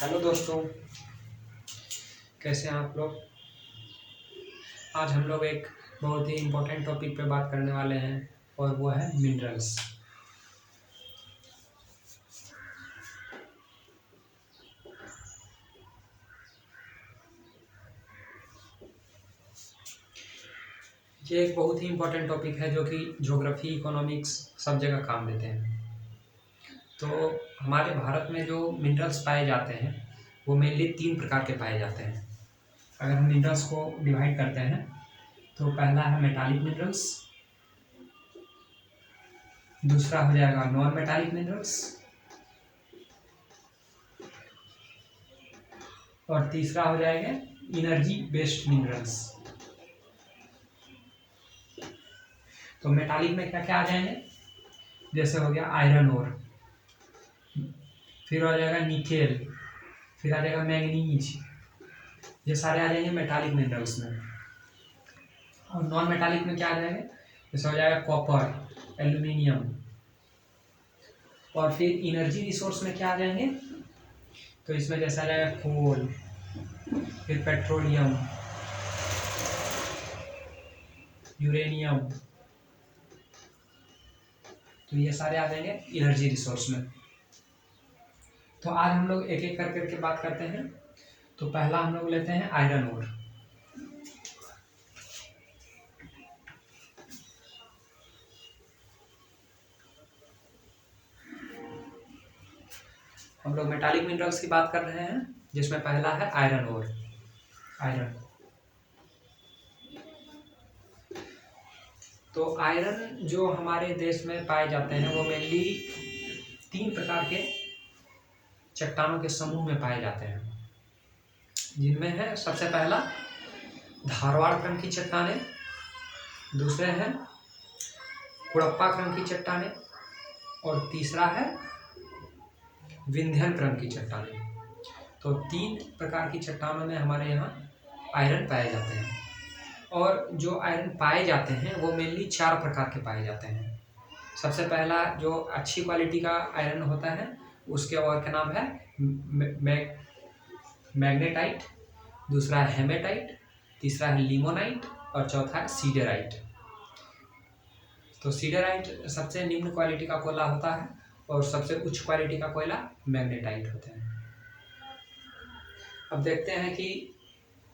Hello दोस्तों, कैसे हैं आप लोग। आज हम लोग एक बहुत ही इम्पोर्टेंट टॉपिक पे बात करने वाले हैं और वो है मिनरल्स। ये एक बहुत ही इम्पोर्टेंट टॉपिक है जो कि ज्योग्राफी, इकोनॉमिक्स सब जगह काम देते हैं। तो हमारे भारत में जो मिनरल्स पाए जाते हैं वो मेनली 3 प्रकार के पाए जाते हैं। अगर हम मिनरल्स को डिवाइड करते हैं तो पहला है मेटालिक मिनरल्स, दूसरा हो जाएगा नॉन मेटालिक मिनरल्स और तीसरा हो जाएगा एनर्जी बेस्ड मिनरल्स। तो मेटालिक में क्या क्या आ जाएंगे, जैसे हो गया आयरन ओर, फिर आ जाएगा निकेल, फिर आ जाएगा मैंगनीज, ये सारे आ जाएंगे मेटालिक मिनरल्स में। और नॉन मेटालिक में क्या आ जाएंगे, जैसे हो जाएगा कॉपर, एल्यूमिनियम। और फिर एनर्जी रिसोर्स में क्या आ जाएंगे, तो इसमें जैसा आ जाएगा कोल, फिर पेट्रोलियम, यूरेनियम, तो ये सारे आ जाएंगे एनर्जी रिसोर्स में। तो आज हम लोग एक एक करके बात करते हैं। तो पहला हम लोग लेते हैं आयरन ओर। हम लोग मेटालिक मिनरल्स की बात कर रहे हैं, जिसमें पहला है आयरन ओर। आयरन, तो आयरन जो हमारे देश में पाए जाते हैं वो मेनली 3 प्रकार के चट्टानों के समूह में पाए जाते हैं, जिनमें है सबसे पहला धारवाड़ क्रम की चट्टानें, दूसरे हैं कुड़प्पा क्रम की चट्टानें और तीसरा है विंध्यन क्रम की चट्टानें। तो 3 प्रकार की चट्टानों में हमारे यहाँ आयरन पाए जाते हैं। और जो आयरन पाए जाते हैं वो मेनली 4 प्रकार के पाए जाते हैं। सबसे पहला जो अच्छी क्वालिटी का आयरन होता है उसके और का नाम है मैग्नेटाइट, दूसरा है हेमेटाइट, तीसरा है लिमोनाइट और चौथा है सीडेराइट। तो सीडेराइट सबसे निम्न क्वालिटी का कोयला होता है और सबसे उच्च क्वालिटी का कोयला मैग्नेटाइट होता है। अब देखते हैं कि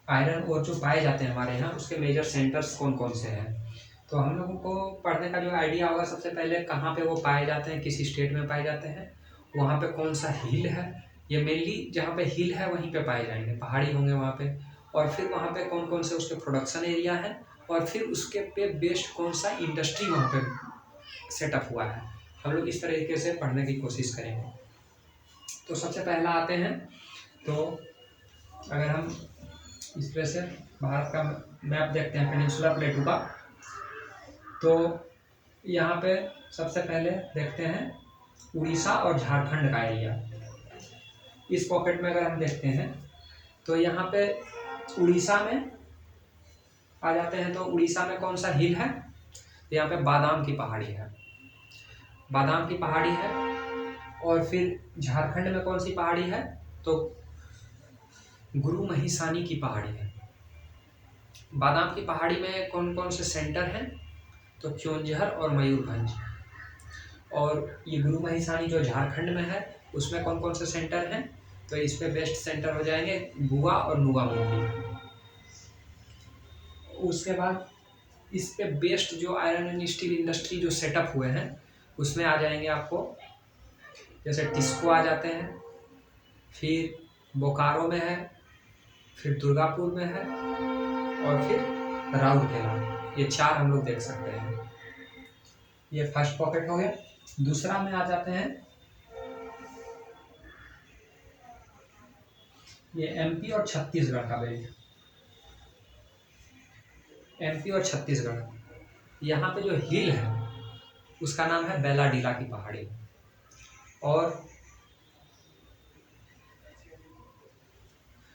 आयरन और जो पाए जाते हैं हमारे यहाँ उसके मेजर सेंटर्स कौन कौन से हैं। तो हम लोगों को पढ़ने का जो आइडिया होगा, सबसे पहले कहाँ पे वो पाए जाते हैं, किसी स्टेट में पाए जाते हैं, वहाँ पे कौन सा हिल है। ये मेनली जहाँ पे हिल है वहीं पे पाए जाएंगे, पहाड़ी होंगे वहाँ पे। और फिर वहाँ पे कौन कौन से उसके प्रोडक्शन एरिया है और फिर उसके पे बेस्ड कौन सा इंडस्ट्री वहाँ पे सेटअप हुआ है। हम लोग इस तरीके से पढ़ने की कोशिश करेंगे। तो सबसे पहला आते हैं, तो अगर हम इस तरह से भारत का मैप देखते हैं पेनिनसुला प्लेटू का, तो यहाँ पे सबसे पहले देखते हैं उड़ीसा और झारखंड का एरिया। इस पॉकेट में अगर हम देखते हैं तो यहाँ पे उड़ीसा में आ जाते हैं। तो उड़ीसा में कौन सा हिल है, तो यहाँ पे बादाम की पहाड़ी है, बादाम की पहाड़ी है। और फिर झारखंड में कौन सी पहाड़ी है, तो गुरु महिसानी की पहाड़ी है। बादाम की पहाड़ी में कौन कौन से सेंटर हैं, तो क्योंझर और मयूरभंज। और ये गुरु महिसानी जो झारखंड में है उसमें कौन कौन से सेंटर हैं, तो इस पे बेस्ट सेंटर हो जाएंगे बुआ और नुआ मुंडी। उसके बाद इस पे बेस्ट जो आयरन एंड स्टील इंडस्ट्री जो सेटअप हुए हैं उसमें आ जाएंगे आपको, जैसे टिस्को आ जाते हैं, फिर बोकारो में है, फिर दुर्गापुर में है और फिर राउरकेला। ये 4 हम लोग देख सकते हैं। ये फर्स्ट पॉकेट हो गया। दूसरा में आ जाते हैं, ये एमपी और छत्तीसगढ़ का बेल्ट। एमपी और छत्तीसगढ़, यहाँ पे जो हिल है उसका नाम है बेलाडीला की पहाड़ी। और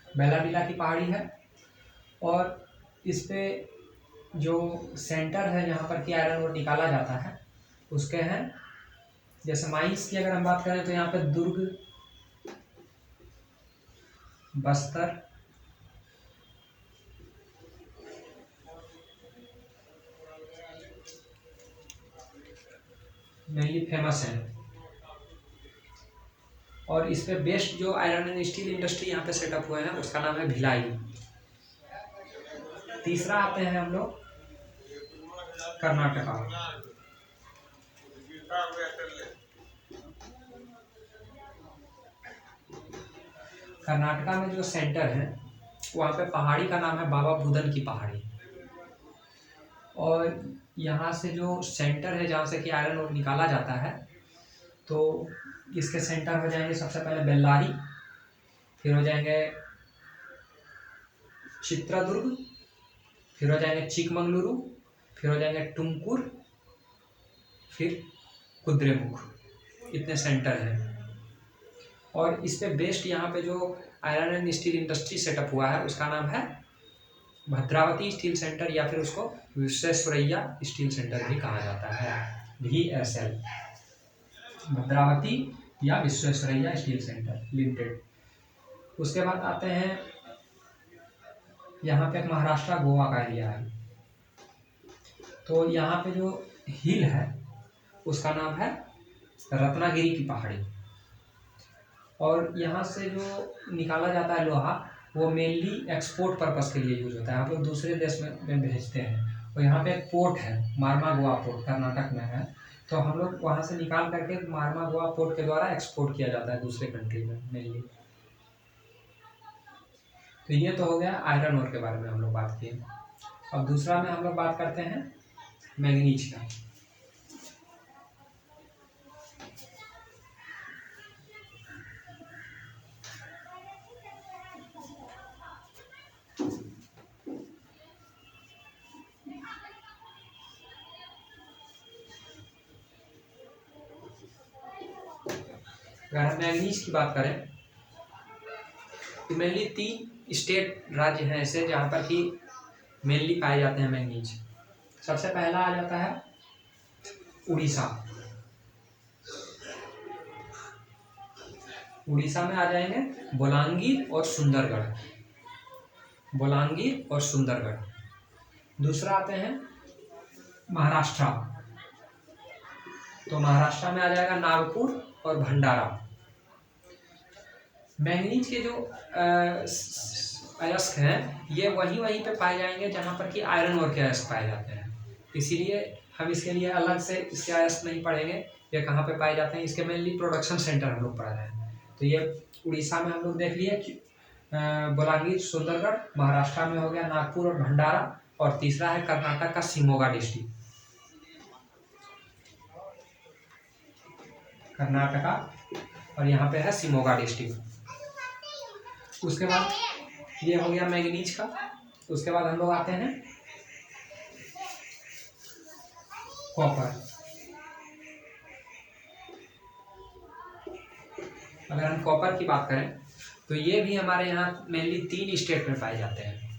बेलाडीला की पहाड़ी है। और इस पे जो सेंटर है जहाँ पर कि आयरन ओर निकाला जाता है उसके हैं, जैसे माइंस की अगर हम बात करें तो यहाँ पे दुर्ग, बस्तर, मेनली फेमस है। और इस पे बेस्ट जो आयरन एंड स्टील इंडस्ट्री यहाँ पे सेटअप हुए हैं उसका नाम है भिलाई। तीसरा आते हैं हम लोग कर्नाटका। कर्नाटका में जो सेंटर है वहाँ पे पहाड़ी का नाम है बाबा बुदन की पहाड़ी। और यहाँ से जो सेंटर है जहाँ से कि आयरन ओर निकाला जाता है, तो इसके सेंटर हो जाएंगे सबसे पहले बेल्लारी, फिर हो जाएंगे चित्रदुर्ग, फिर हो जाएंगे चिकमंगलुरु, फिर हो जाएंगे टुमकुर, फिर कुद्रेमुख। इतने सेंटर हैं। और इस पे बेस्ट यहाँ पे जो iron and steel industry setup हुआ है उसका नाम है भद्रावती स्टील सेंटर, या फिर उसको विश्वेश्वरैया स्टील सेंटर भी कहा जाता है, VSL, भद्रावती या विश्वेश्वरैया स्टील सेंटर लिमिटेड। उसके बाद आते हैं यहाँ पे महाराष्ट्र गोवा का एरिया है, तो यहाँ पे जो हिल है उसका नाम है रत्नागिरी की पहाड़ी। और यहाँ से जो निकाला जाता है लोहा वो मेनली एक्सपोर्ट पर्पस के लिए यूज होता है, आप लोग दूसरे देश में भेजते हैं। और यहाँ पे एक पोर्ट है मार्मागोआ पोर्ट, कर्नाटक में है, तो हम लोग वहाँ से निकाल करके मार्मागोआ पोर्ट के द्वारा एक्सपोर्ट किया जाता है दूसरे कंट्री में मेनली। तो ये तो हो गया आयरन ओर के बारे में हम लोग बात किए। अब दूसरा में हम लोग बात करते हैं मैंगनीज का। अगर हम मैंगनीज की बात करें तो मेनली 3 स्टेट राज्य हैं ऐसे जहाँ पर कि मेनली पाए जाते हैं मैंगनीज। सबसे पहला आ जाता है उड़ीसा। उड़ीसा में आ जाएंगे बोलांगीर और सुंदरगढ़, बोलांगीर और सुंदरगढ़। दूसरा आते हैं महाराष्ट्र, तो महाराष्ट्र में आ जाएगा नागपुर और भंडारा। मैंगनीज के जो अयस्क हैं ये वहीं पे पाए जाएंगे जहाँ पर कि आयरन ओर के अयस्क पाए जाते हैं, इसीलिए हम इसके लिए अलग से इसके अयस्क नहीं पढ़ेंगे। ये कहाँ पे पाए जाते हैं, इसके मेनली प्रोडक्शन सेंटर हम लोग पढ़ रहे हैं। तो ये उड़ीसा में हम लोग देख लिए बोलांगीर, सुंदरगढ़। महाराष्ट्र में हो गया नागपुर और भंडारा। और तीसरा है कर्नाटक का शिमोगा डिस्ट्रिक्ट, कर्नाटका, और यहाँ पे है शिमोगा डिस्ट्रिक्ट। उसके बाद ये हो गया मैंगनीज का। उसके बाद हम लोग आते हैं कॉपर। अगर हम कॉपर की बात करें तो ये भी हमारे यहाँ मेनली 3 स्टेट में पाए जाते हैं।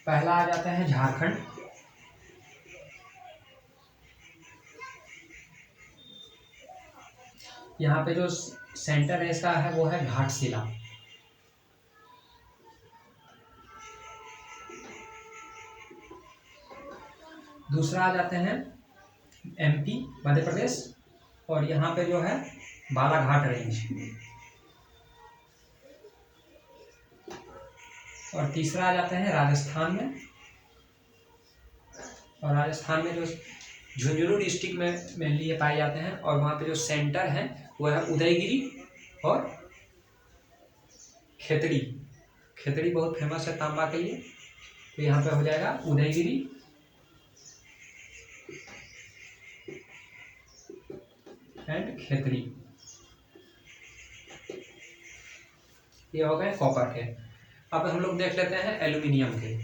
पहला आ जाता है झारखंड, यहाँ पे जो सेंटर है इसका है वो है घाटशिला। दूसरा आ जाते हैं MP मध्य प्रदेश, और यहाँ पे जो है बालाघाट रेंज। और तीसरा आ जाते हैं राजस्थान में, और राजस्थान में जो झुंझुनू डिस्ट्रिक्ट में मेनली ये पाए जाते हैं। और वहाँ पे जो सेंटर है वो है उदयगिरी और खेतड़ी। खेतड़ी बहुत फेमस है तांबा के लिए, तो यहाँ पे हो जाएगा उदयगिरी एंड खेतड़ी। ये हो गए कॉपर के। अब हम लोग देख लेते हैं एल्यूमिनियम के।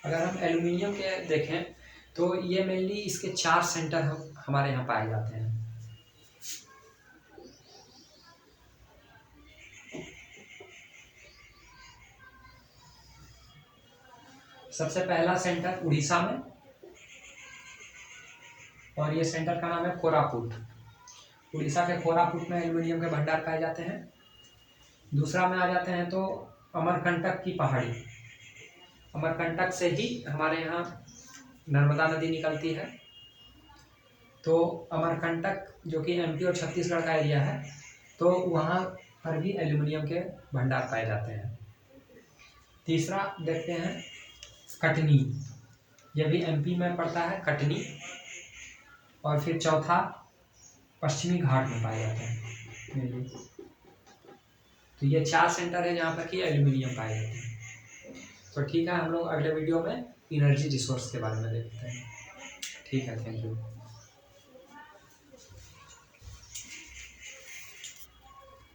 अगर हम एल्यूमिनियम के देखें तो ये मेनली इसके 4 सेंटर हमारे यहाँ पाए जाते हैं। सबसे पहला सेंटर उड़ीसा में, और ये सेंटर का नाम है कोरापुट। उड़ीसा के कोरापुट में एल्युमिनियम के भंडार पाए जाते हैं। दूसरा में आ जाते हैं तो अमरकंटक की पहाड़ी। अमरकंटक से ही हमारे यहाँ नर्मदा नदी निकलती है। तो अमरकंटक जो कि एमपी और छत्तीसगढ़ का एरिया है, तो वहाँ पर भी एल्युमिनियम के भंडार पाए जाते हैं। तीसरा देखते हैं कटनी, यह भी एमपी में पड़ता है, कटनी। और फिर चौथा पश्चिमी घाट में पाए जाते हैं मेनली। तो ये 4 सेंटर है जहाँ पर कि एल्युमिनियम पाए जाते हैं। तो ठीक है, हम लोग अगले वीडियो में एनर्जी रिसोर्स के बारे में देखते हैं। ठीक है, थैंक यू।